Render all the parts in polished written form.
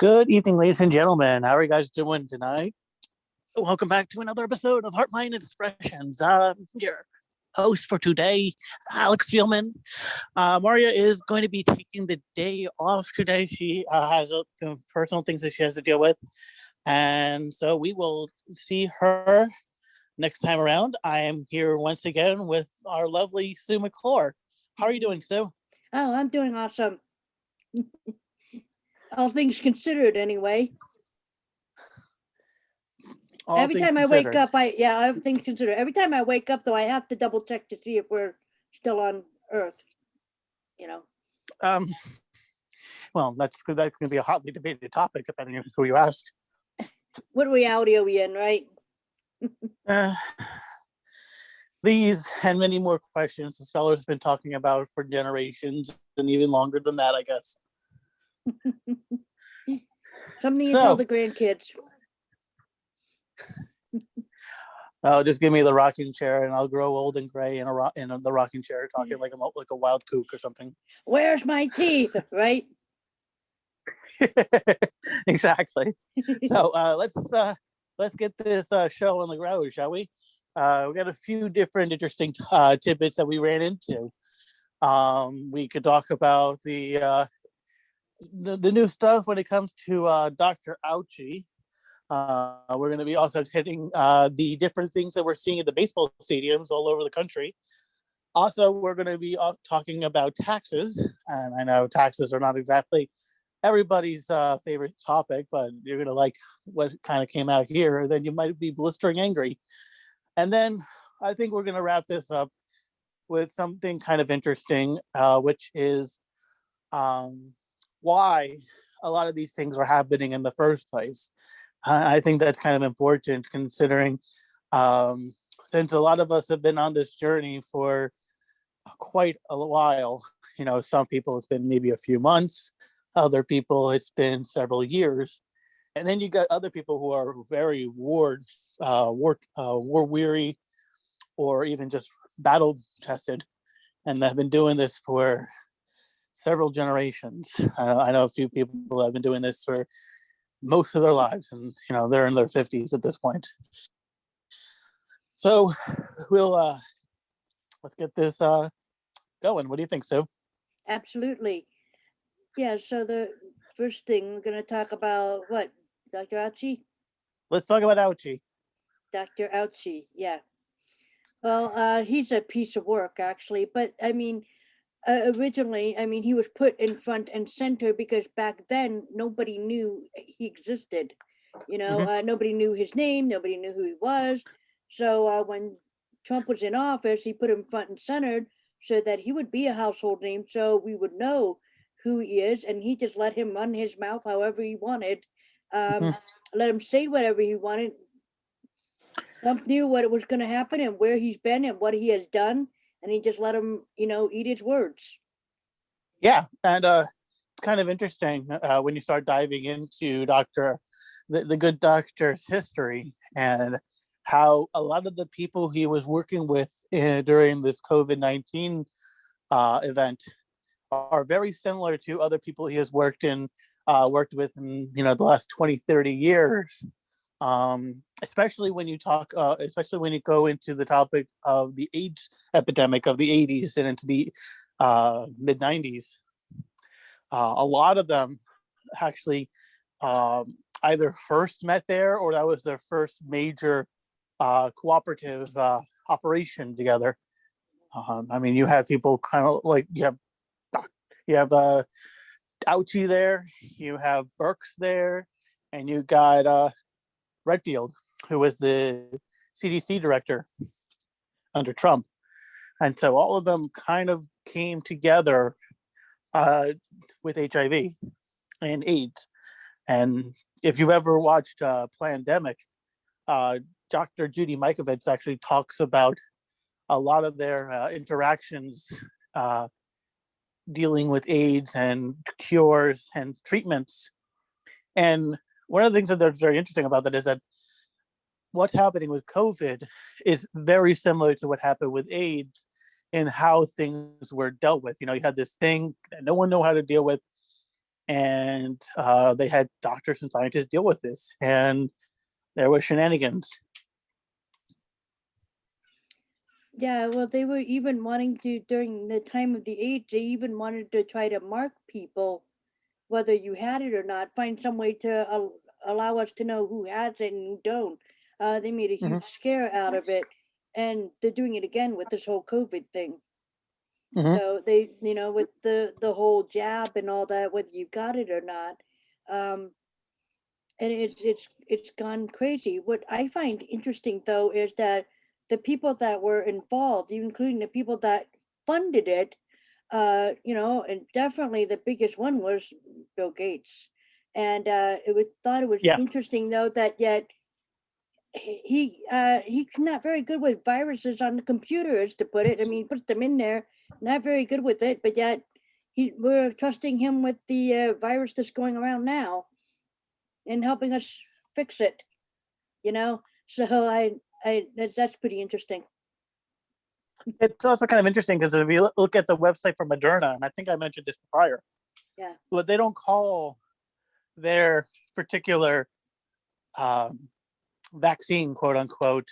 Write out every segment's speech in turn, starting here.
Good evening, ladies and gentlemen. How are you guys doing tonight? Welcome back to another episode of HeartMind Expressions. Your host for today, Alex Spielman. Maria is going to be taking the day off today. She has some personal things that she has to deal with. And so we will see her next time around. I am here once again with our lovely Sue McClure. How are you doing, Sue? Oh, I'm doing awesome. All things considered, anyway. Every time I wake up, all things considered. Every time I wake up, though, I have to double check to see if we're still on Earth. You know. Well, that's going to be a hotly debated topic, depending on who you ask. What reality are we in, right? These and many more questions the scholars have been talking about for generations, and even longer than that, I guess. Something you tell the grandkids. Just give me the rocking chair, and I'll grow old and gray in the rocking chair, talking like a wild kook or something. Where's my teeth? Right? Exactly. So let's get this show on the road, shall we? We got a few different interesting tidbits that we ran into. We could talk about the new stuff when it comes to Dr. Ouchie. We're going to be also hitting the different things that we're seeing at the baseball stadiums all over the country. Also, we're going to be talking about taxes. And I know taxes are not exactly everybody's favorite topic, but you're going to like what kind of came out here. Then you might be blistering angry. And then I think we're going to wrap this up with something kind of interesting, which is why a lot of these things are happening in the first place. I think that's kind of important considering since a lot of us have been on this journey for quite a while. You know, some people it's been maybe a few months, other people it's been several years. And then you got other people who are very war weary or even just battle tested, and they've been doing this for several generations. I know a few people who have been doing this for most of their lives, and you know they're in their 50s at this point. So we'll let's get this going. What do you think, Sue? Absolutely. Yeah, so the first thing we're going to talk about, what, Dr. Ouchie? Let's talk about Ouchie. Dr. Ouchie, yeah. Well, he's a piece of work, actually, but I mean, originally, I mean, he was put in front and center because back then nobody knew he existed. You know, nobody knew his name, nobody knew who he was. So when Trump was in office, he put him front and center so that he would be a household name, so we would know who he is, and he just let him run his mouth however he wanted, let him say whatever he wanted. Trump knew what was going to happen and where he's been and what he has done, and he just let him, you know, eat his words. Yeah, and kind of interesting when you start diving into the good doctor's history and how a lot of the people he was working with during this COVID-19 event are very similar to other people he has worked with in the last 20, 30 years. Especially when you go into the topic of the AIDS epidemic of the 80s and into the mid 90s. A lot of them actually either first met there or that was their first major cooperative operation together. I mean, you have people kind of like you have Ouchie there, you have Burks there, and you got Redfield, who was the CDC director under Trump. And so all of them kind of came together with HIV and AIDS. And if you've ever watched Plandemic, Dr. Judy Mikovits actually talks about a lot of their interactions dealing with AIDS and cures and treatments. And one of the things that's very interesting about that is that what's happening with COVID is very similar to what happened with AIDS in how things were dealt with. You know, you had this thing that no one knew how to deal with, and they had doctors and scientists deal with this, and there was shenanigans. Yeah, well, they were even wanting to, during the time of the age, they even wanted to try to mark people, whether you had it or not, find some way to allow us to know who has it and who don't. They made a Mm-hmm. huge scare out of it, and they're doing it again with this whole COVID thing. Mm-hmm. So they, with the whole jab and all that, whether you got it or not, um, and it's gone crazy. What I find interesting though is that the people that were involved, including the people that funded it, and definitely the biggest one was Bill Gates. And thought it was Yeah. interesting though that yet he's not very good with viruses on the computer, as to put it. I mean, he puts them in there, not very good with it, but yet we're trusting him with the virus that's going around now and helping us fix it. So that's pretty interesting. It's also kind of interesting because if you look at the website for Moderna, and I think I mentioned this prior, Yeah. but they don't call their particular vaccine, quote unquote,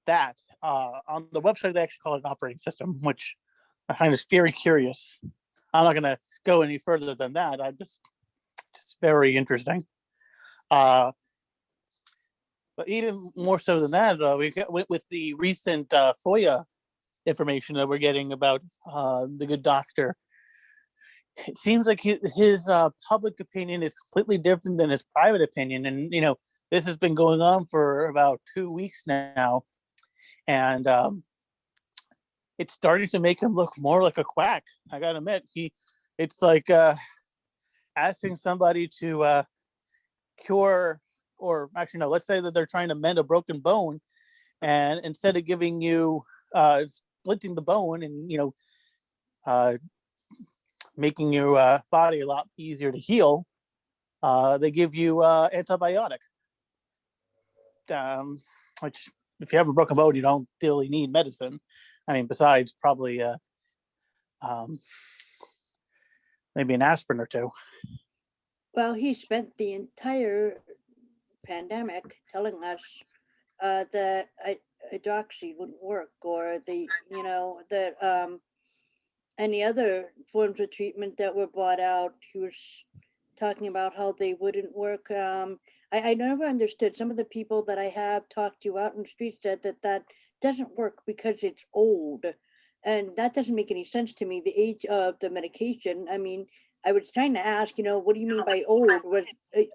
that. On the website, they actually call it an operating system, which I find is very curious. I'm not going to go any further than that. I'm just very interesting. But even more so than that, we get with the recent FOIA information that we're getting about the good doctor. It seems like his public opinion is completely different than his private opinion, and this has been going on for about 2 weeks now, and it's starting to make him look more like a quack. I gotta admit, it's like asking somebody to cure, or actually no, let's say that they're trying to mend a broken bone, and instead of giving you splitting the bone and making your body a lot easier to heal, they give you antibiotic, which if you have a broken bone, you don't really need medicine. I mean, besides probably um, maybe an aspirin or two. Well, he spent the entire pandemic telling us that hydroxy wouldn't work, or that any other forms of treatment that were brought out. He was talking about how they wouldn't work. I never understood. Some of the people that I have talked to out in the street said that doesn't work because it's old. And that doesn't make any sense to me, the age of the medication. I mean, I was trying to ask, what do you mean by old? Was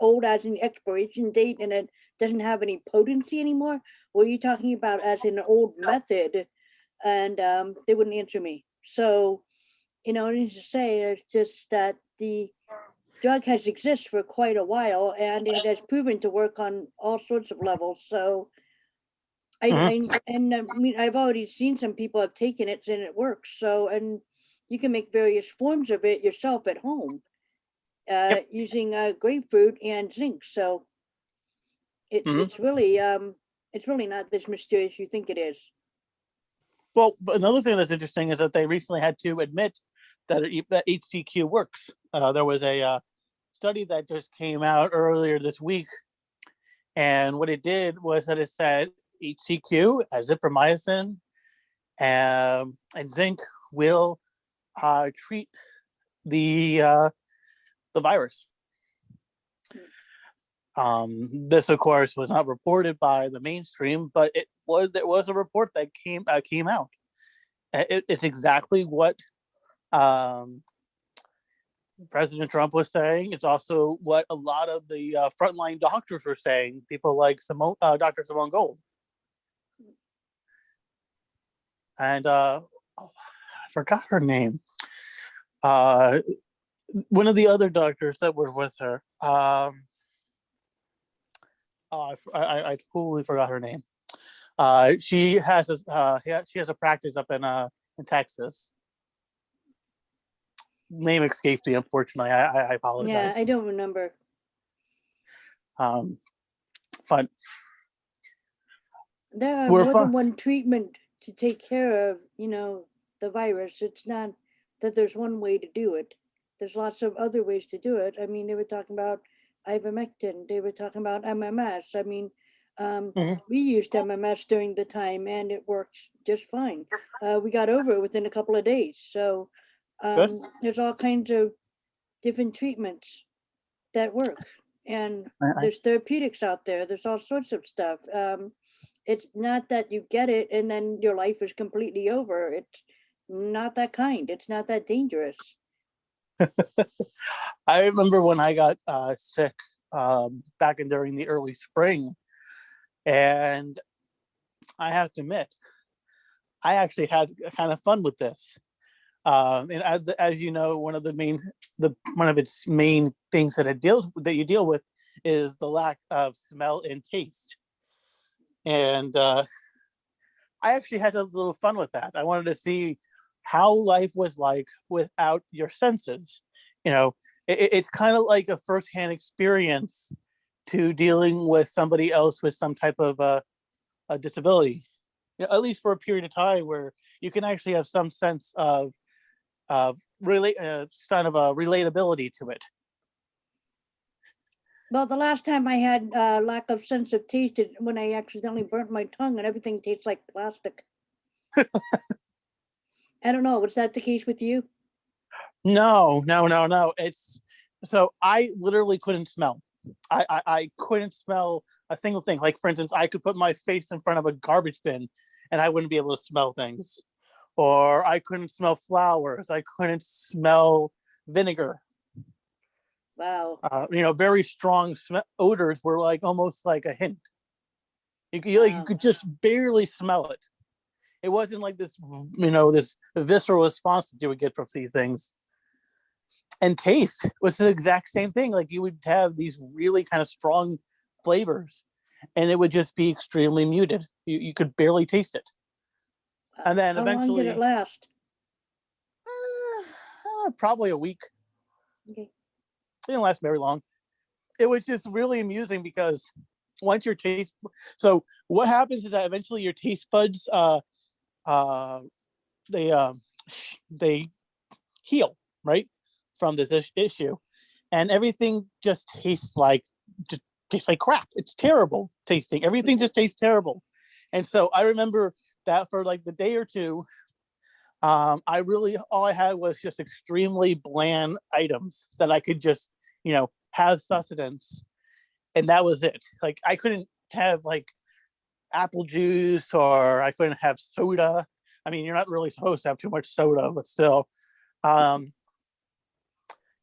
old as in expiration date and it doesn't have any potency anymore? Or are you talking about as in an old method? And they wouldn't answer me. So, needless to say, it's just that the drug has existed for quite a while and it has proven to work on all sorts of levels. So I mean, I've already seen some people have taken it and it works. So, and you can make various forms of it yourself at home Yep. using grapefruit and zinc. So it's really not this mysterious you think it is. Well, but another thing that's interesting is that they recently had to admit that HCQ works. There was a study that just came out earlier this week, and what it did was that it said HCQ, azithromycin, and zinc will treat the virus. This, of course, was not reported by the mainstream, but there was a report that came out. It's exactly what President Trump was saying. It's also what a lot of the frontline doctors were saying. People like Dr. Simone Gold, and I forgot her name. One of the other doctors that were with her. I totally forgot her name. She has a practice up in Texas. Name escapes me, unfortunately. I apologize. Yeah, I don't remember. But there are more than one treatment to take care of, the virus. It's not that there's one way to do it. There's lots of other ways to do it. I mean, they were talking about ivermectin. They were talking about MMS. I mean, Mhm. we used MMS during the time, and it works just fine. We got over it within a couple of days. So Good. there's all kinds of different treatments that work, and there's therapeutics out there. There's all sorts of stuff. It's not that you get it and then your life is completely over. It's not that kind. It's not that dangerous. I remember when I got sick back in during the early spring, and I have to admit, I actually had kind of fun with this. And as you know, one of its main things that you deal with is the lack of smell and taste. And I actually had a little fun with that. I wanted to see how life was like without your senses. You know, it's kind of like a firsthand experience to dealing with somebody else with some type of a disability. You know, at least for a period of time where you can actually have some sense of kind of a relatability to it. Well, the last time I had lack of sense of taste is when I accidentally burnt my tongue and everything tastes like plastic. I don't know. Was that the case with you? No. It's so I literally couldn't smell. I couldn't smell a single thing. Like, for instance, I could put my face in front of a garbage bin and I wouldn't be able to smell things. Or I couldn't smell flowers. I couldn't smell vinegar. Wow. Very strong odors were like almost like a hint. You Wow. could just barely smell it. It wasn't like this visceral response that you would get from these things. And taste was the exact same thing. Like, you would have these really kind of strong flavors, and it would just be extremely muted. You could barely taste it. And then How long did it eventually, last? probably a week. Okay. It didn't last very long. It was just really amusing because once your taste, so what happens is that eventually your taste buds, they they heal, right, from this issue, and everything just tastes like crap. It's terrible tasting. Everything just tastes terrible. And so I remember that for like the day or two, all I had was just extremely bland items that I could just, have sustenance, and that was it. Like, I couldn't have like apple juice, or I couldn't have soda. I mean, you're not really supposed to have too much soda, but still. Um,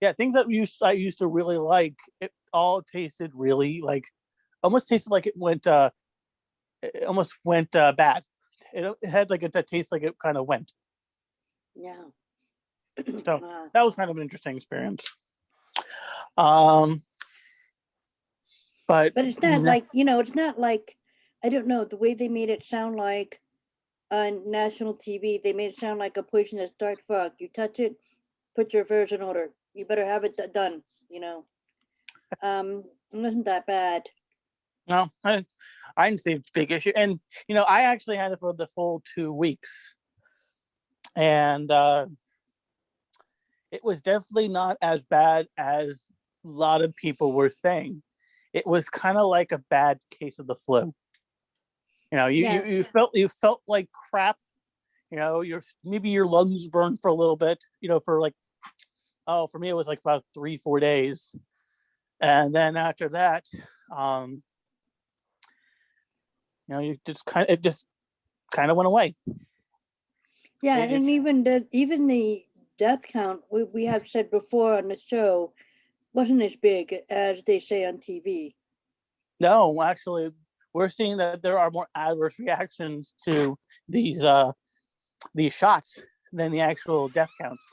yeah, things that I used to really like, it all tasted really like, almost tasted like it almost went bad. It had like a taste like it kind of went. Yeah. So Wow. that was kind of an interesting experience. Um, but But it's not like, it's not like, I don't know, the way they made it sound like on national TV, they made it sound like a poisonous dart frog. You touch it, put your affairs in order. You better have it done, It wasn't that bad. no, I didn't see a big issue, and I actually had it for the full 2 weeks, and it was definitely not as bad as a lot of people were saying. It was kind of like a bad case of the flu. Yeah. You felt like crap. Maybe your lungs burned for a little bit. For like, for me it was like about 3-4 days, and then after that, um, it just kind of went away. Yeah, It, and even the death count we have said before on the show wasn't as big as they say on TV. no, actually, we're seeing that there are more adverse reactions to these shots than the actual death counts.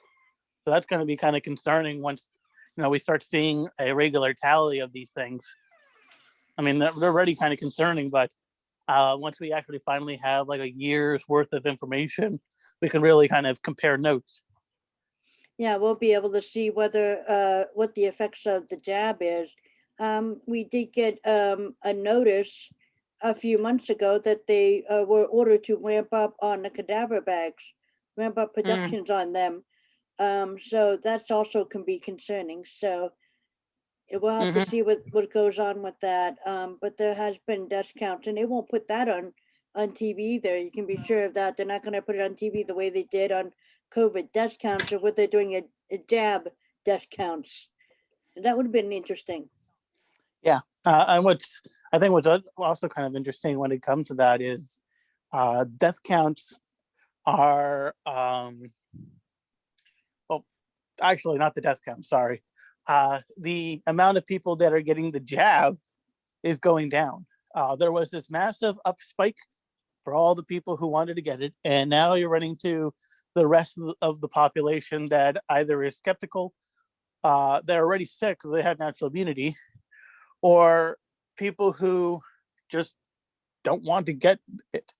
So that's going to be kind of concerning once we start seeing a regular tally of these things. I mean, they're already kind of concerning, but once we actually finally have like a year's worth of information, we can really kind of compare notes. Yeah, we'll be able to see whether what the effects of the jab is. We did get a notice a few months ago that they were ordered to ramp up on the cadaver bags, ramp up productions on them. So that's also can be concerning. So we'll have to see what goes on with that. But there has been death counts, and they won't put that on TV either. You can be sure of that. They're not going to put it on TV the way they did on COVID death counts, or what they're doing a jab death counts. That would have been interesting. Yeah, and I think what's also kind of interesting when it comes to that is death counts are well, actually not the death count. Sorry, the amount of people that are getting the jab is going down. There was this massive up spike for all the people who wanted to get it, and now you're running to the rest of the population that either is skeptical, they're already sick, they have natural immunity, or people who just don't want to get it.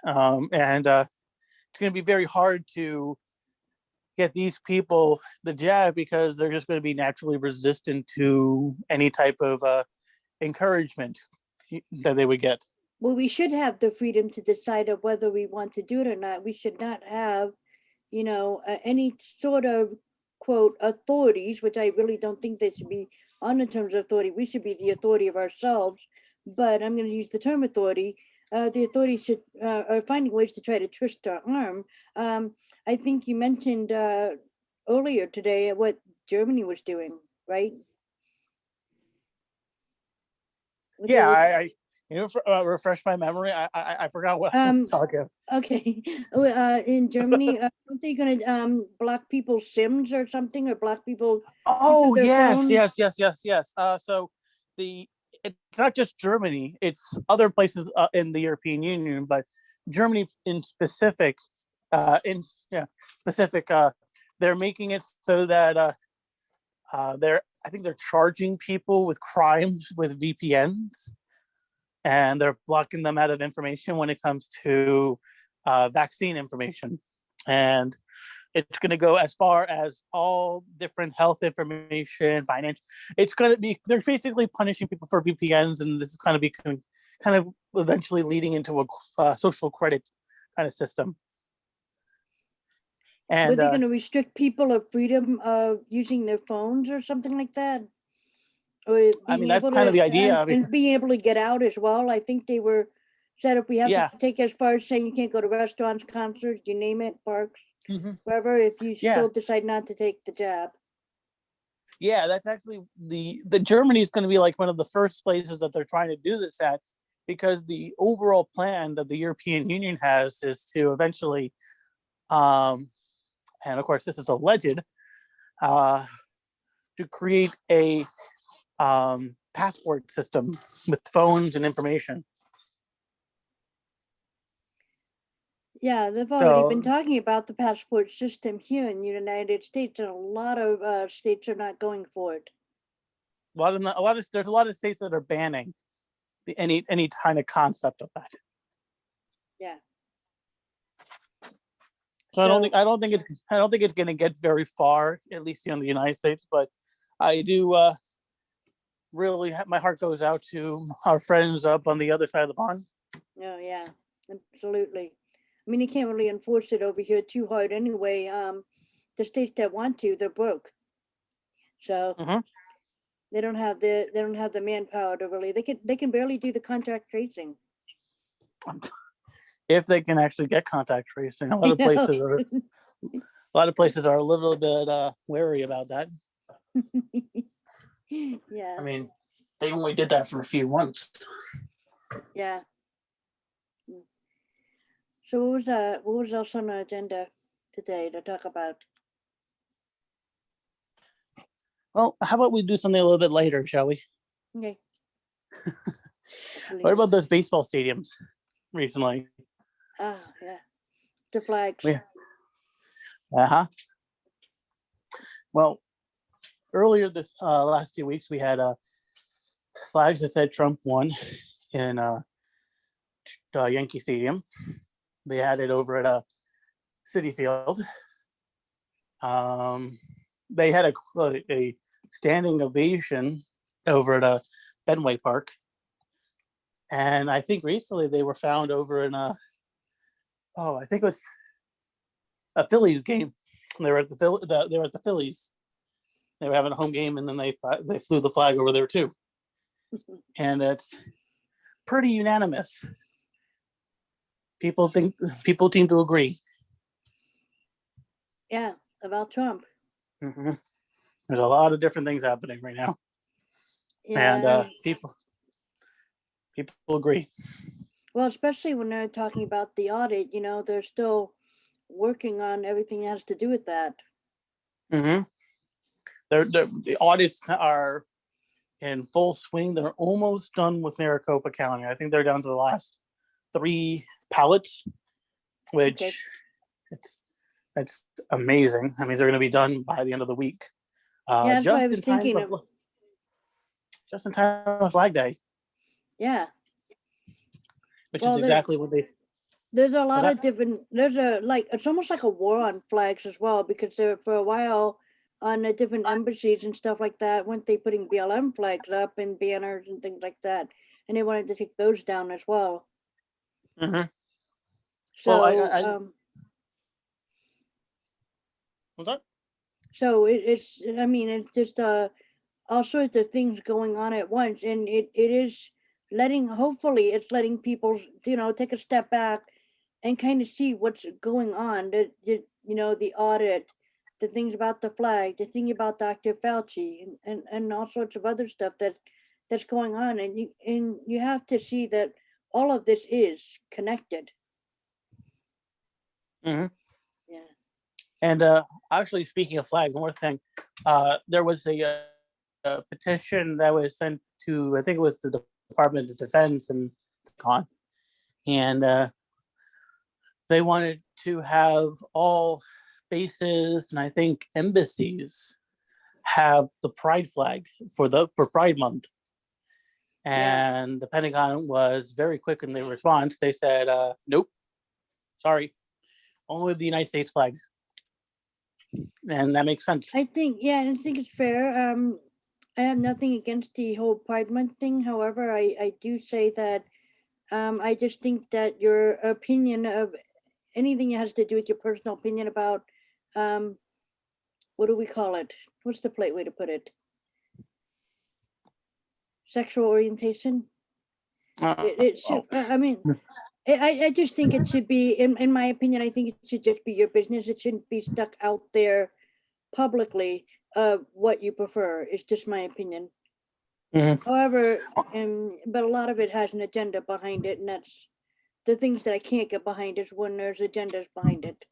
And it's going to be very hard to get these people the jab because they're just going to be naturally resistant to any type of encouragement that they would get. Well, we should have the freedom to decide of whether we want to do it or not. We should not have, any sort of quote authorities, which I really don't think they should be on the terms of authority. We should be the authority of ourselves. But I'm going to use the term authority. The authorities should are finding ways to try to twist our arm. I think you mentioned earlier today what Germany was doing, right? Yeah, I refresh my memory. I forgot what I was talking. Okay, in Germany, aren't they going to block people's SIMs or something, or block people? Oh yes, phone? yes. So it's not just Germany; it's other places in the European Union, but Germany in specific, they're making it so that I think they're charging people with crimes with VPNs, and they're blocking them out of information when it comes to vaccine information. And it's going to go as far as all different health information, financial. It's going to be, they're basically punishing people for VPNs, and this is kind of becoming, kind of eventually leading into a social credit kind of system. And were they going to restrict people of freedom of using their phones or something like that? Or I mean, that's kind of the idea. and being able to get out as well. I think they were said if we have Yeah. to take as far as saying you can't go to restaurants, concerts, you name it, parks, wherever, if you Yeah. still decide not to take the jab. Yeah, that's actually the Germany is going to be like one of the first places that they're trying to do this at, because the overall plan that the European Union has is to eventually, and of course this is alleged, to create a passport system with phones and information. Yeah, they've already been talking about the passport system here in the United States, and a lot of states are not going for it. There's a lot of states that are banning any kind of concept of that. Yeah. So I don't think it's going to get very far, at least here in the United States. But I do really my heart goes out to our friends up on the other side of the pond. Oh yeah, absolutely. I mean, you can't really enforce it over here too hard anyway. The states that want to, they're broke, so they don't have the manpower to really. They can barely do the contact tracing. If they can actually get contact tracing, a lot of places are a little bit wary about that. Yeah. I mean, they only did that for a few months. Yeah. So what was else on our agenda today to talk about? Well, how about we do something a little bit later, shall we? Okay. What about those baseball stadiums recently? Ah, yeah. The flags. Yeah. Well, earlier this last 2 weeks, we had flags that said Trump won in Yankee Stadium. They had it over at Citi Field. They had a standing ovation over at Fenway Park. And I think recently they were found over in I think it was a Phillies game They were at they were at the Phillies. They were having a home game, and then they flew the flag over there too. And it's pretty unanimous. People seem to agree. Yeah, about Trump. Mm-hmm. There's a lot of different things happening right now, Yeah. and people agree. Well, especially when they're talking about the audit, they're still working on everything that has to do with that. Mm-hmm. The audits are in full swing. They're almost done with Maricopa County. I think they're down to the last 3 pallets, which it's amazing. That means they're going to be done by the end of the week. Yeah, that's what I was thinking of. Just in time of Flag Day. Yeah. Which is exactly what they. There's a lot of different. It's almost like a war on flags as well, because there for a while on the different embassies and stuff like that, weren't they putting BLM flags up and banners and things like that, and they wanted to take those down as well. Mm-hmm. So, what's that? So it's just all sorts of things going on at once, and it is hopefully it's letting people take a step back and kind of see what's going on. The audit, the things about the flag, the thing about Dr. Fauci, and all sorts of other stuff that's going on, and you have to see that all of this is connected. Mm-hmm. Yeah. And actually, speaking of flags, one more thing, there was a petition that was sent to, I think it was the Department of Defense and they wanted to have all bases and I think embassies have the Pride flag for Pride Month. And the Pentagon was very quick in their response. They said, nope, sorry, only the United States flag. And that makes sense. I think it's fair. I have nothing against the whole Pride Month thing. However, I do say that I just think that your opinion of anything that has to do with your personal opinion about what do we call it? What's the polite way to put it? Sexual orientation. It should. I just think it should be, in my opinion, I think it should just be your business. It shouldn't be stuck out there publicly what you prefer. It's just my opinion. Mm-hmm. However, but a lot of it has an agenda behind it, and that's the things that I can't get behind is when there's agendas behind it.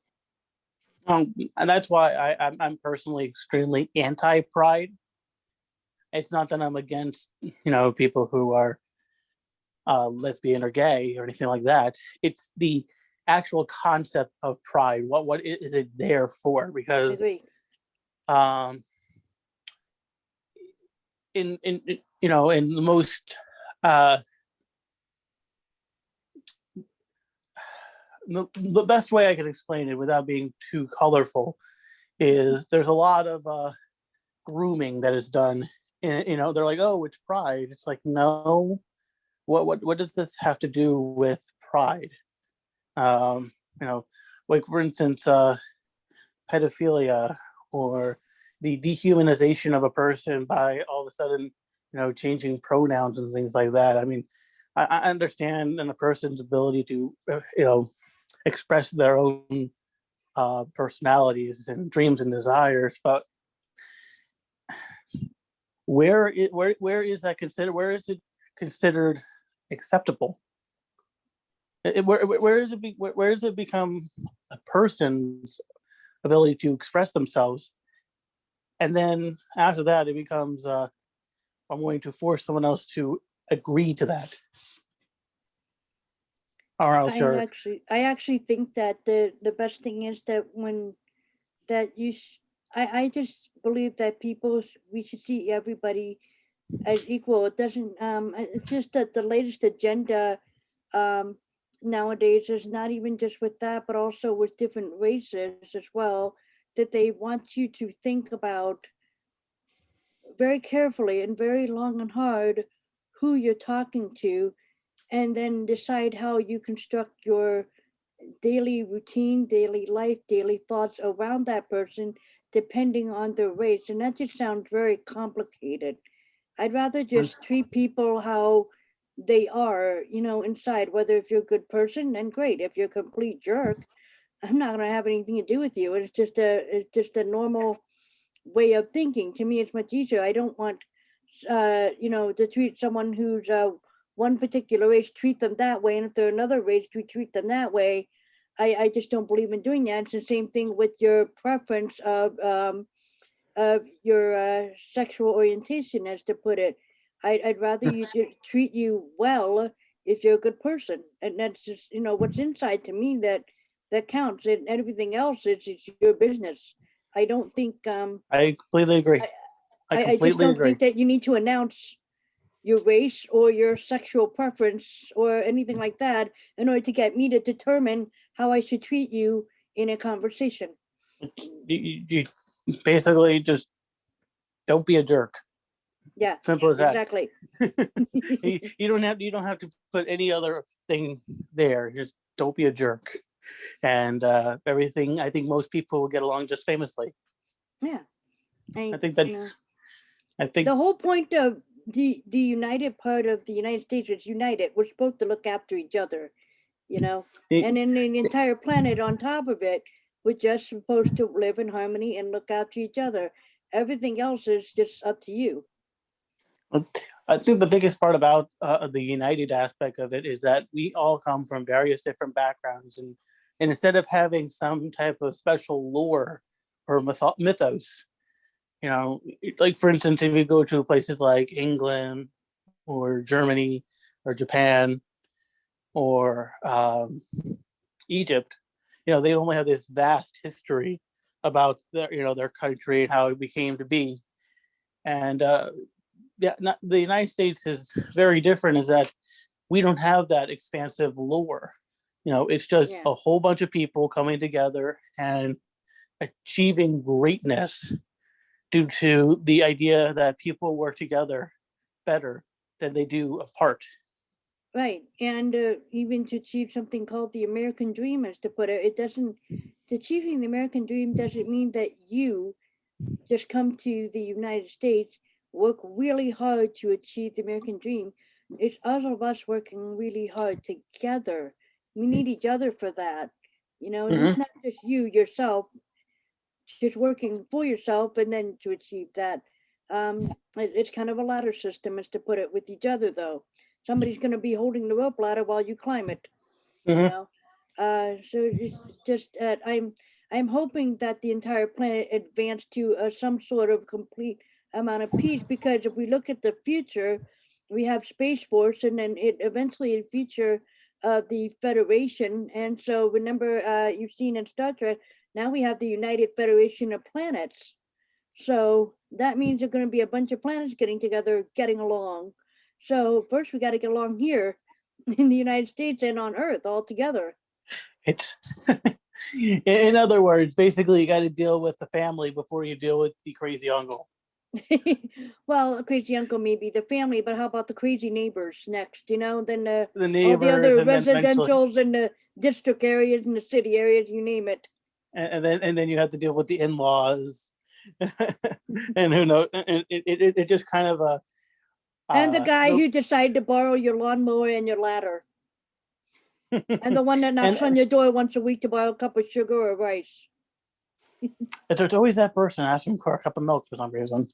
And that's why I'm personally extremely anti-pride. It's not that I'm against, people who are lesbian or gay or anything like that. It's the actual concept of pride. What is it there for? Because in the most the best way I can explain it without being too colorful is there's a lot of grooming that is done. And, they're like, oh, it's pride. It's like, no, what does this have to do with pride? Like for instance, pedophilia or the dehumanization of a person by all of a sudden, changing pronouns and things like that. I mean, I understand in a person's ability to, express their own personalities and dreams and desires, but where is that considered? Where is it considered acceptable? Where does it become a person's ability to express themselves, and then after that it becomes I'm going to force someone else to agree to that, or else I actually think that the best thing is that I just believe that we should see everybody as equal. It doesn't it's just that the latest agenda nowadays is not even just with that, but also with different races as well, that they want you to think about very carefully and very long and hard who you're talking to, and then decide how you construct your daily routine, daily life, daily thoughts around that person, depending on their race. And that just sounds very complicated. I'd rather just treat people how they are, inside, whether if you're a good person, then great. If you're a complete jerk, I'm not going to have anything to do with you. It's just a normal way of thinking. To me, it's much easier. I don't want, to treat someone who's one particular race, treat them that way. And if they're another race, we treat them that way. I just don't believe in doing that. It's the same thing with your preference of your sexual orientation, as to put it. I'd rather you just treat you well if you're a good person. And that's just, what's inside to me that counts. And everything else is it's your business. I don't think I completely agree. I just don't think that you need to announce your race or your sexual preference or anything like that in order to get me to determine how I should treat you in a conversation. You basically just don't be a jerk. Yeah, simple as exactly. that. You don't have to put any other thing there. Just don't be a jerk, and everything. I think most people will get along just famously. Yeah, I think that's. I think the whole point of the united part of the United States is united. We're supposed to look after each other, and then the entire planet on top of it, we're just supposed to live in harmony and look after each other. Everything else is just up to you. I think the biggest part about the united aspect of it is that we all come from various different backgrounds, and instead of having some type of special lore or mythos, like for instance, if you go to places like England or Germany or Japan or Egypt, they only have this vast history about their country and how it became to be, and the United States is very different. Is that we don't have that expansive lore. It's just a whole bunch of people coming together and achieving greatness due to the idea that people work together better than they do apart. Right, and even to achieve something called the American dream, as to put it, achieving the American dream doesn't mean that you just come to the United States, work really hard to achieve the American dream. It's all of us working really hard together. We need each other for that. It's not just you, yourself, just working for yourself and then to achieve that. It's kind of a ladder system, as to put it, with each other, though. Somebody's going to be holding the rope ladder while you climb it. So it's just I'm hoping that the entire planet advanced to some sort of complete amount of peace, because if we look at the future, we have Space Force, and then it eventually in future the Federation. And so remember, you've seen in Star Trek, now we have the United Federation of Planets. So that means there's going to be a bunch of planets getting together, getting along. So first we got to get along here in the United States and on Earth all together. It's in other words, basically you got to deal with the family before you deal with the crazy uncle. Well, a crazy uncle maybe the family, but how about the crazy neighbors next? Then the neighbors, all the other residentials and the district areas and the city areas, you name it. And then you have to deal with the in-laws, and who knows? It just kind of a. And the guy who decided to borrow your lawnmower and your ladder. And the one that knocks on your door once a week to buy a cup of sugar or rice. There's always that person asking for a cup of milk for some reason.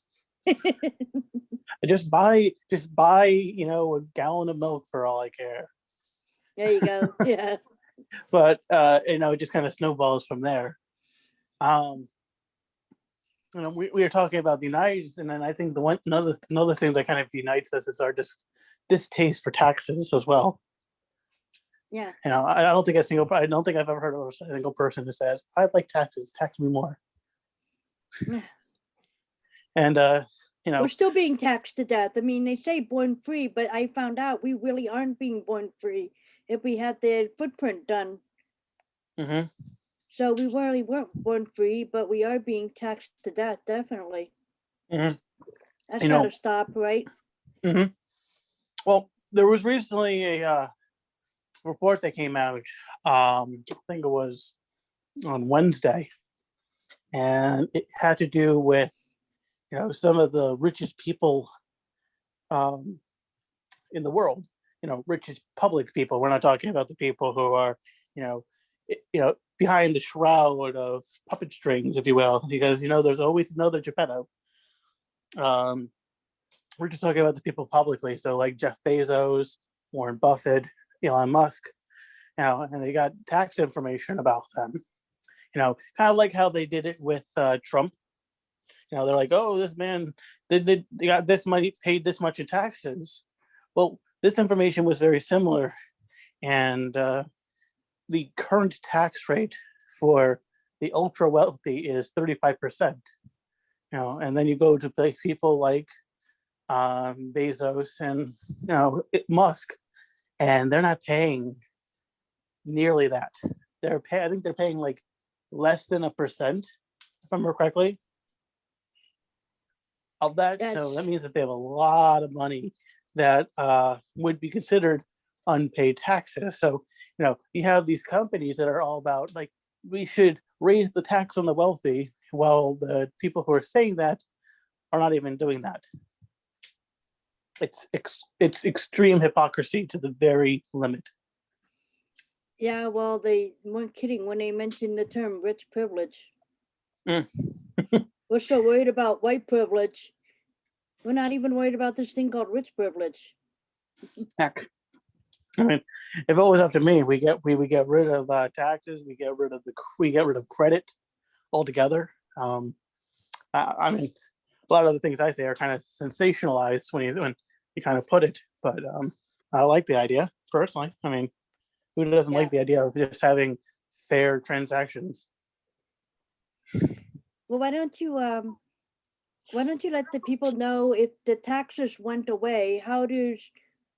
just buy a gallon of milk for all I care. There you go. Yeah. But it just kind of snowballs from there. We were talking about the unites, and then I think another thing that kind of unites us is our distaste for taxes as well. Yeah. I don't think I've ever heard of a single person who says, "I like taxes. Tax me more." Yeah. And we're still being taxed to death. I mean, they say born free, but I found out we really aren't being born free if we had the footprint done. Mm-hmm. So we really weren't born free, but we are being taxed to death, definitely. Mm-hmm. That's got to stop, right? Mm-hmm. Well, there was recently a report that came out I think it was on Wednesday, and it had to do with some of the richest people in the world. Richest public people. We're not talking about the people who are you know behind the shroud of puppet strings, if you will, because there's always another Geppetto. We're just talking about the people publicly, so like Jeff Bezos, Warren Buffett, Elon Musk, and they got tax information about them. Kind of like how they did it with Trump. They're like, oh, this man they got this money, paid this much in taxes. Well, this information was very similar, and the current tax rate for the ultra wealthy is 35%. And then you go to people like Bezos and Musk, and they're not paying nearly that. I think they're paying like less than 1%, if I remember correctly, of that. So that means that they have a lot of money that would be considered unpaid taxes. So you have these companies that are all about like, we should raise the tax on the wealthy, while the people who are saying that are not even doing that. It's extreme hypocrisy to the very limit. Yeah, well, they weren't kidding when they mentioned the term rich privilege. We're so worried about white privilege. We're not even worried about this thing called rich privilege. Heck, I mean, if it was up to me, we would get rid of taxes. We get rid of credit altogether. I mean, a lot of the things I say are kind of sensationalized when you kind of put it, but I like the idea personally. I mean, who doesn't like the idea of just having fair transactions? Well, why don't you let the people know, if the taxes went away, how does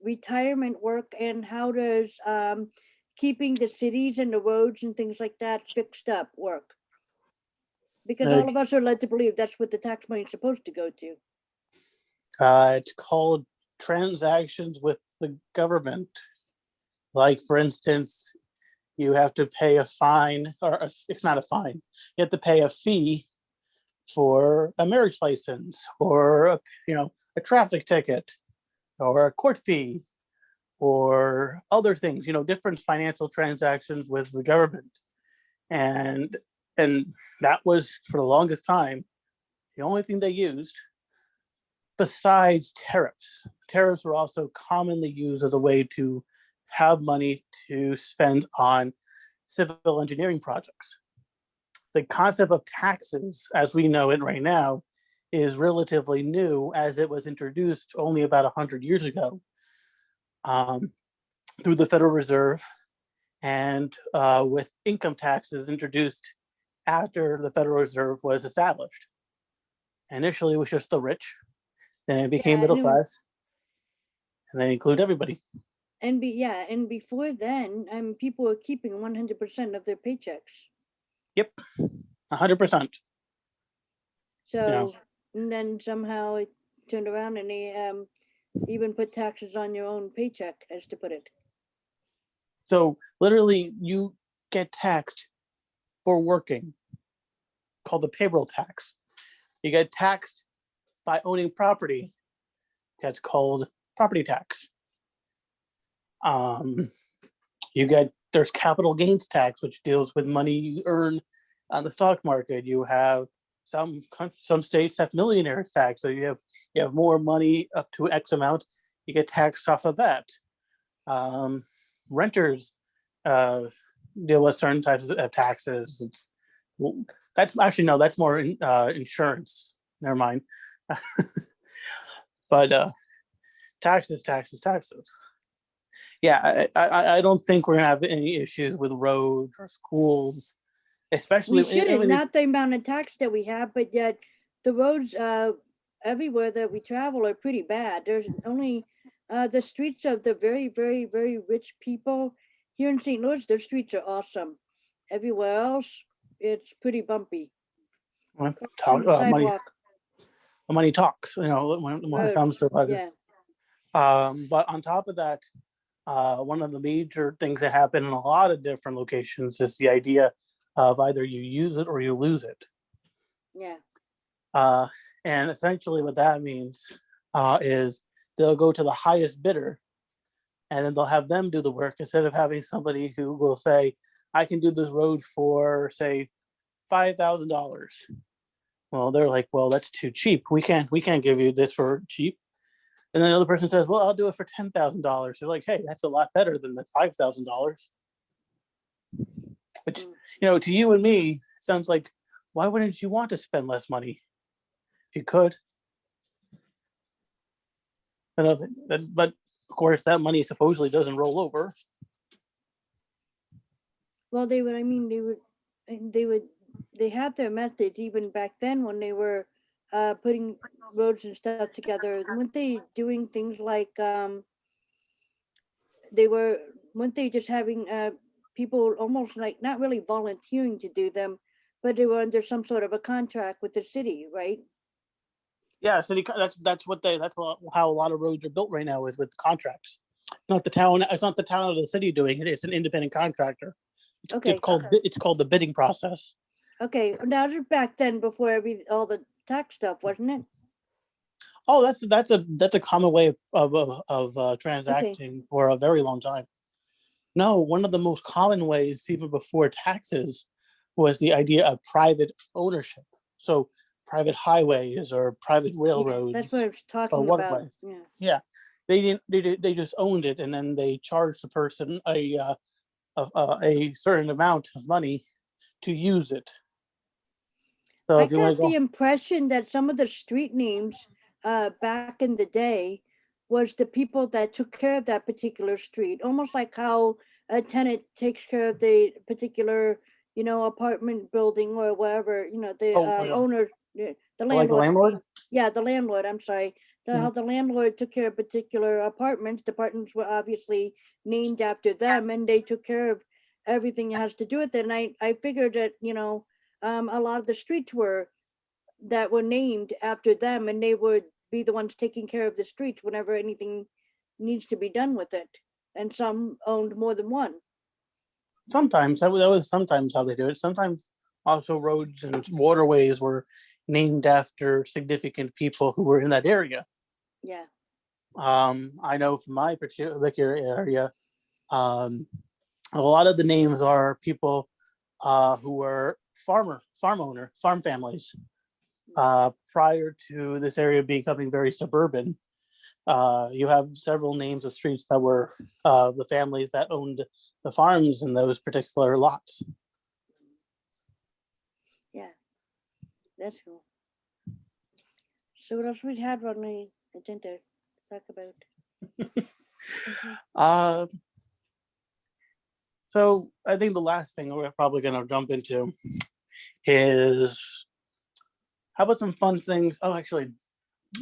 retirement work, and how does keeping the cities and the roads and things like that fixed up work? Because all of us are led to believe that's what the tax money is supposed to go to. It's called transactions with the government. Like, for instance, you have to pay a fine, or it's not a fine. You have to pay a fee for a marriage license, or a traffic ticket, or a court fee, or other things. Different financial transactions with the government, and that was, for the longest time, the only thing they used. Besides tariffs, tariffs were also commonly used as a way to have money to spend on civil engineering projects. The concept of taxes, as we know it right now, is relatively new, as it was introduced only about 100 years ago through the Federal Reserve, and with income taxes introduced after the Federal Reserve was established. Initially, it was just the rich, then it became middle class, and they include everybody. And before then, people were keeping 100% of their paychecks. Yep, 100%. So, and then somehow it turned around, and they even put taxes on your own paycheck, as to put it. So literally, you get taxed for working, called the payroll tax. You get taxed by owning property. That's called property tax. There's capital gains tax, which deals with money you earn on the stock market. You have some states have millionaires tax, so you have more money up to X amount, you get taxed off of that. Renters deal with certain types of taxes. That's more insurance. Never mind. But taxes. Yeah, I don't think we're gonna have any issues with roads or schools, especially. We shouldn't, not the amount of tax that we have, but yet the roads everywhere that we travel are pretty bad. There's only the streets of the very, very, very rich people here in St. Louis. Their streets are awesome. Everywhere else, it's pretty bumpy. Money talks, when it comes to budgets. But on top of that, one of the major things that happen in a lot of different locations is the idea of either you use it or you lose it. Yeah. Uh, and essentially what that means is they'll go to the highest bidder, and then they'll have them do the work instead of having somebody who will say, I can do this road for, say, $5,000. Well, they're like, well, that's too cheap. We can't give you this for cheap. And then another person says, well, I'll do it for $10,000. They're like, hey, that's a lot better than the $5,000. Which, to you and me, sounds like, why wouldn't you want to spend less money if you could? But of course, that money supposedly doesn't roll over. Well, they had their methods even back then when they were putting roads and stuff together. Weren't they doing things like weren't they just having people almost like not really volunteering to do them, but they were under some sort of a contract with the city, right? Yeah, city. That's how a lot of roads are built right now, is with contracts. Not the town. It's not the town or the city doing it. It's an independent contractor. Okay. It's called the bidding process. Okay. Now this is back then before all the tax stuff, wasn't it? Oh, that's a common way of transacting for a very long time. No, one of the most common ways, even before taxes, was the idea of private ownership. So private highways or private railroads. That's what I was talking about. Yeah, they just owned it, and then they charged the person a certain amount of money to use it. So I got the impression that some of the street names back in the day was the people that took care of that particular street, almost like how a tenant takes care of the particular, apartment building or whatever, the owner, the landlord. Like the landlord? Yeah, the landlord, I'm sorry. How the landlord took care of particular apartments. The apartments were obviously named after them, and they took care of everything that has to do with it. And I figured that, a lot of the streets were named after them, and they would be the ones taking care of the streets whenever anything needs to be done with it. And some owned more than one. Sometimes that was sometimes how they do it. Sometimes also roads and waterways were named after significant people who were in that area. Yeah. I know from my particular area, a lot of the names are people who were farm families. Prior to this area becoming very suburban, you have several names of streets that were the families that owned the farms in those particular lots. Yeah, that's cool. So what else we had on the agenda to talk about? So I think the last thing we're probably going to jump into is, how about some fun things? Oh, actually,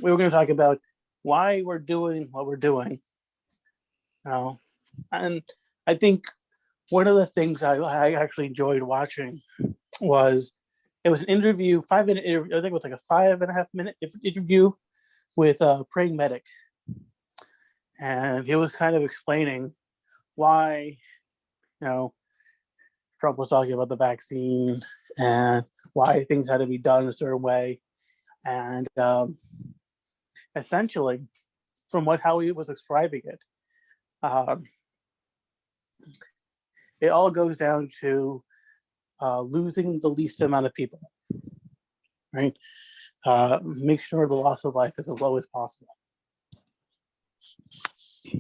we were going to talk about why we're doing what we're doing. And I think one of the things I actually enjoyed watching was, it was an interview, 5-minute interview. I think it was like a 5.5-minute interview with a praying medic. And he was kind of explaining why, Trump was talking about the vaccine and why things had to be done a certain way. And essentially, from how he was describing it, it all goes down to losing the least amount of people, right? Make sure the loss of life is as low as possible,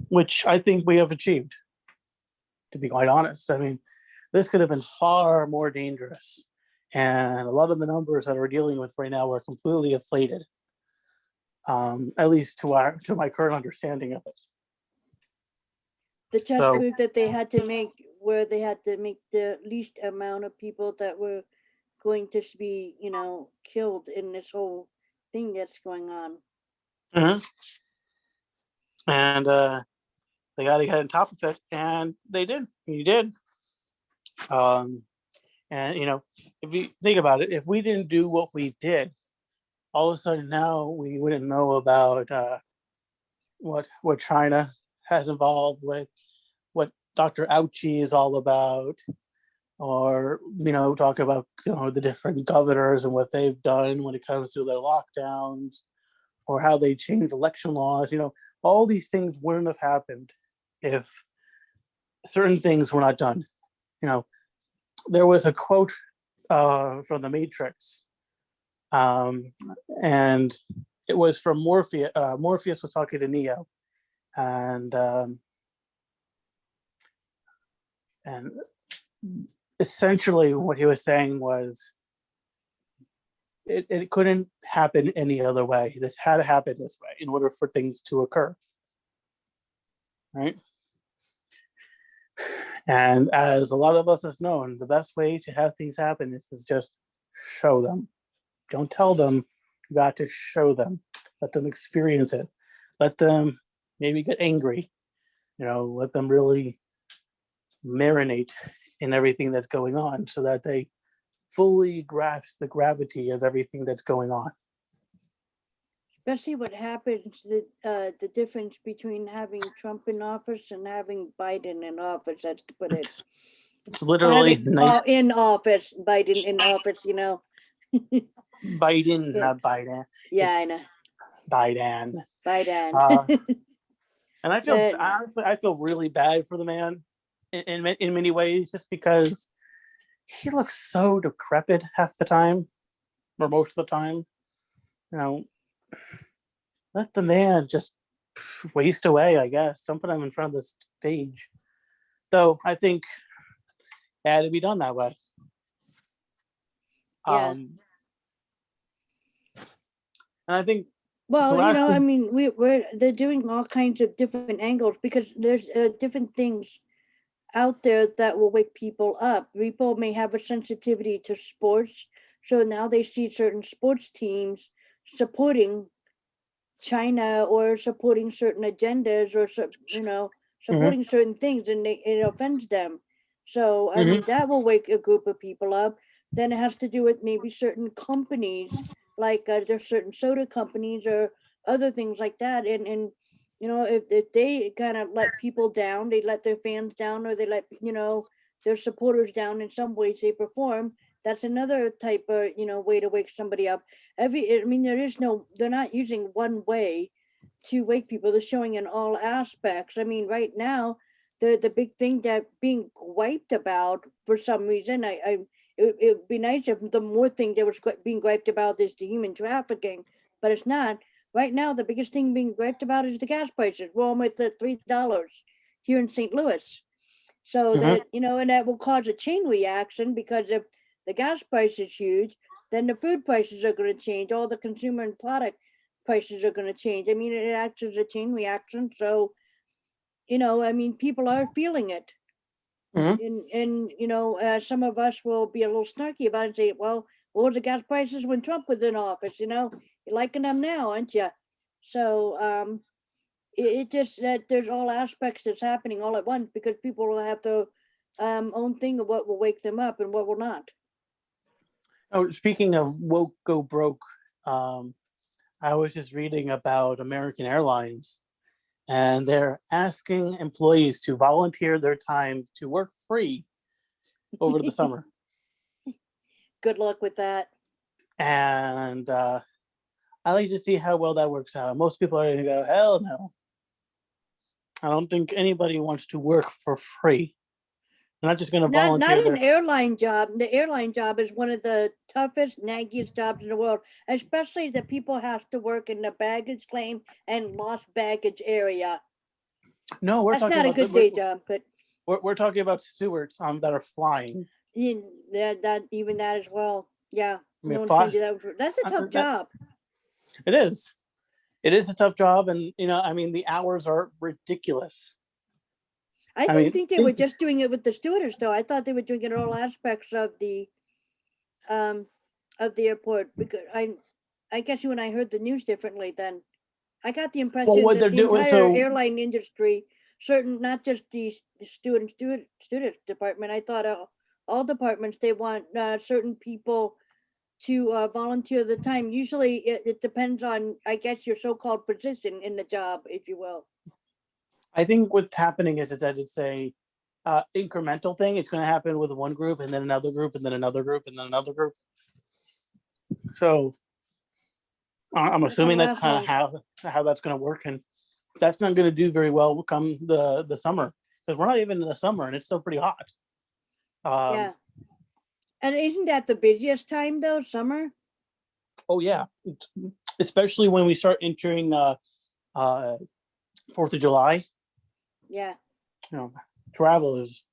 which I think we have achieved, to be quite honest. I mean, this could have been far more dangerous, and a lot of the numbers that we're dealing with right now are completely inflated, at least to my current understanding of it. The test group that they had to make, where they had to make the least amount of people that were going to be, killed in this whole thing that's going on. Mm-hmm. And they got to get on top of it, and they did. You did. And if you think about it, if we didn't do what we did, all of a sudden now we wouldn't know about what China has involved with, Dr. Ouchie is all about, or talk about the different governors and what they've done when it comes to their lockdowns, or how they changed election laws. All these things wouldn't have happened if certain things were not done. There was a quote from The Matrix, and it was from Morpheus. Morpheus was talking to Neo, and essentially what he was saying was, it couldn't happen any other way. This had to happen this way in order for things to occur, right? And as a lot of us have known, the best way to have things happen is just show them. Don't tell them. You got to show them. Let them experience it. Let them maybe get angry. Let them really marinate in everything that's going on, so that they fully grasp the gravity of everything that's going on. Especially what happens, the difference between having Trump in office and having Biden in office, that's to put it. It's literally nice. In office, Biden in office, Biden, not Biden. Yeah, I know. Biden. And I feel, honestly, I feel really bad for the man in many ways, just because he looks so decrepit half the time, or most of the time. Let the man just waste away, I guess. Don't put him in front of the stage. Though I think it had to be done that way. Yeah. And I think, well, they're doing all kinds of different angles, because there's different things out there that will wake people up. People may have a sensitivity to sports, so now they see certain sports teams supporting China or supporting certain agendas, or supporting certain things, and it offends them. So I mean, that will wake a group of people up. Then it has to do with maybe certain companies, like there's certain soda companies or other things like that, and if they kind of let people down, they let their fans down, or they let their supporters down in some way, shape, or form. That's another type of way to wake somebody up. They're not using one way to wake people. They're showing in all aspects. I mean, right now, the big thing that being griped about for some reason, it would be nice if the more thing that was being griped about is the human trafficking, but it's not. Right now, the biggest thing being griped about is the gas prices. We're almost at $3 here in St. Louis. So that, and that will cause a chain reaction, because if the gas price is huge, then the food prices are going to change. All the consumer and product prices are going to change. I mean, it acts as a chain reaction. So, people are feeling it. And some of us will be a little snarky about it and say, well, what was the gas prices when Trump was in office? You're liking them now, aren't you? So it just that there's all aspects that's happening all at once, because people will have their own thing of what will wake them up and what will not. Oh, speaking of woke go broke, I was just reading about American Airlines, and they're asking employees to volunteer their time to work free over the summer. Good luck with that. And I like to see how well that works out. Most people are going to go, hell no. I don't think anybody wants to work for free. They're not just going to volunteer. Not an airline job. The airline job is one of the toughest, naggiest jobs in the world, especially that people have to work in the baggage claim and lost baggage area. No, that's not a good day job, but we're talking about stewards that are flying. That as well. Yeah, that's a tough job. It is. It is a tough job, and the hours are ridiculous. I didn't think they were just doing it with the stewardess, though. I thought they were doing it in all aspects of the airport, because I guess you and I heard the news differently then. I got the impression that the entire airline industry, not just the student department, I thought all departments, they want certain people to volunteer the time. Usually it depends on, I guess, your so-called position in the job, if you will. I think what's happening is that it's incremental thing. It's going to happen with one group and then another group and then another group and then another group. So I'm assuming that's kind of how that's going to work, and that's not going to do very well come the summer, because we're not even in the summer and it's still pretty hot. Yeah. And isn't that the busiest time though, summer? Oh yeah, especially when we start entering 4th of July. Yeah. You know, travel is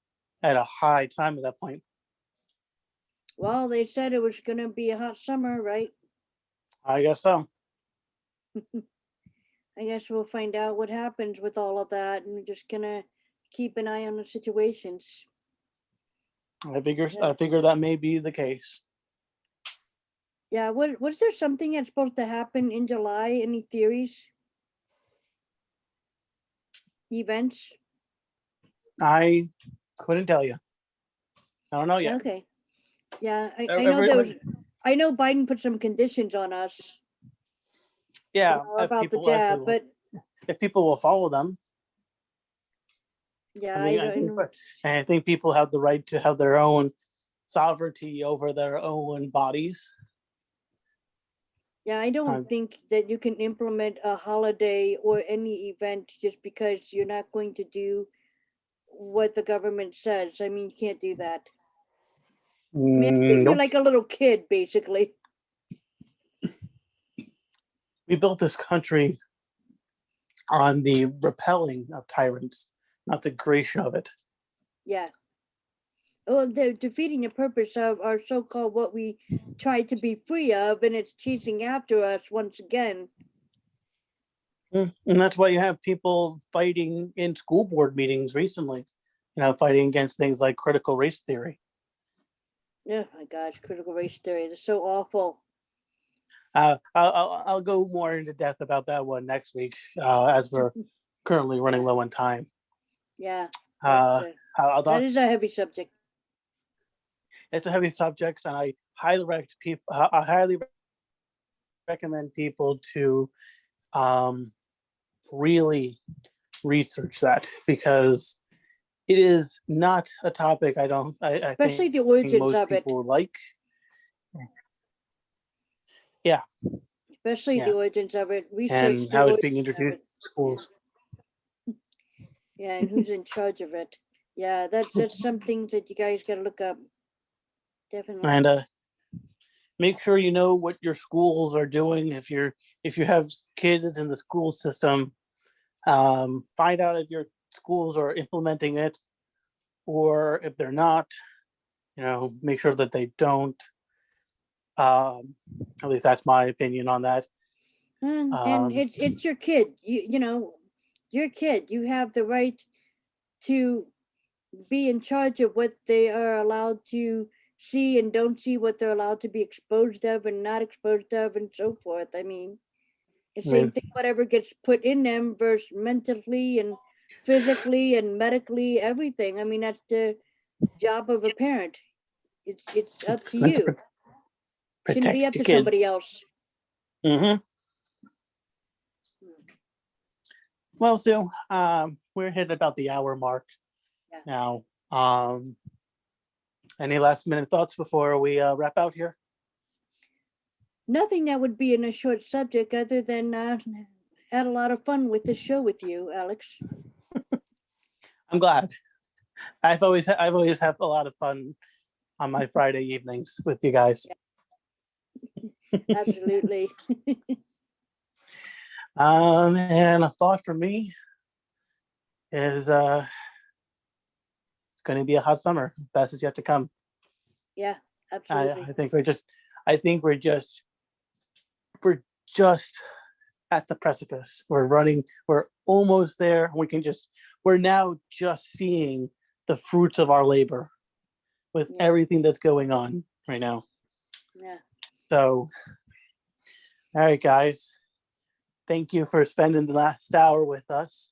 at a high time at that point. Well, they said it was going to be a hot summer, right? I guess so. I guess we'll find out what happens with all of that, and we're just gonna keep an eye on the situations. I figure that may be the case. Yeah, was there something that's supposed to happen in July? Any theories? Events? I couldn't tell you. I don't know yet. Okay. Yeah, I know I know Biden put some conditions on us. Yeah, about the jab, but if people will follow them. Yeah, I think people have the right to have their own sovereignty over their own bodies. Yeah, I don't think that you can implement a holiday or any event just because you're not going to do what the government says. I mean, you can't do that. I mean, I think you're like a little kid, basically. We built this country on the repelling of tyrants, not the creation of it. Yeah. Well, they're defeating the purpose of our so-called what we try to be free of, and it's chasing after us once again. And that's why you have people fighting in school board meetings recently, fighting against things like critical race theory. Oh my gosh, critical race theory. That's so awful. I'll go more into depth about that one next week, as we're currently running low on time. Yeah. That is a heavy subject. It's a heavy subject, and I highly recommend people to really research that, because it is not a topic Especially think the origins most of people it. like. Yeah. Especially the origins of it. Research and how it's being introduced in schools. Yeah, and who's in charge of it. Yeah, that's some things that you guys got to look up. Definitely. And make sure you know what your schools are doing. If you have kids in the school system, find out if your schools are implementing it, or if they're not, make sure that they don't. At least that's my opinion on that. And it's your kid. Your kid. You have the right to be in charge of what they are allowed to see and don't see, what they're allowed to be exposed of and not exposed of, and so forth. I mean, the same thing, whatever gets put in them versus mentally and physically and medically, everything. I mean, that's the job of a parent. It's up to you. Shouldn't be up to somebody else. Mm-hmm. Well, Sue, we're hitting about the hour mark now. Any last minute thoughts before we wrap out here? Nothing that would be in a short subject, other than had a lot of fun with this show with you, Alex. I'm glad. I've always had a lot of fun on my Friday evenings with you guys. Yeah. Absolutely. And a thought for me is it's going to be a hot summer. Best is yet to come. Yeah, absolutely. I think we're just at the precipice. We're almost there. We're now just seeing the fruits of our labor with everything that's going on right now. Yeah. So, all right, guys. Thank you for spending the last hour with us.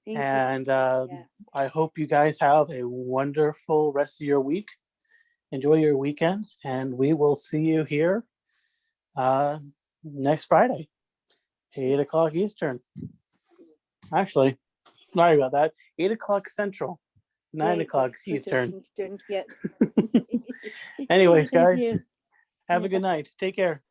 And I hope you guys have a wonderful rest of your week. Enjoy your weekend, and we will see you here next Friday, 8:00 Eastern. Actually, sorry about that. 8:00 Central, 9 Right, o'clock Pacific Eastern. Eastern. Yeah. Anyways, Thank guys, you. have Yeah, a good night. Take care.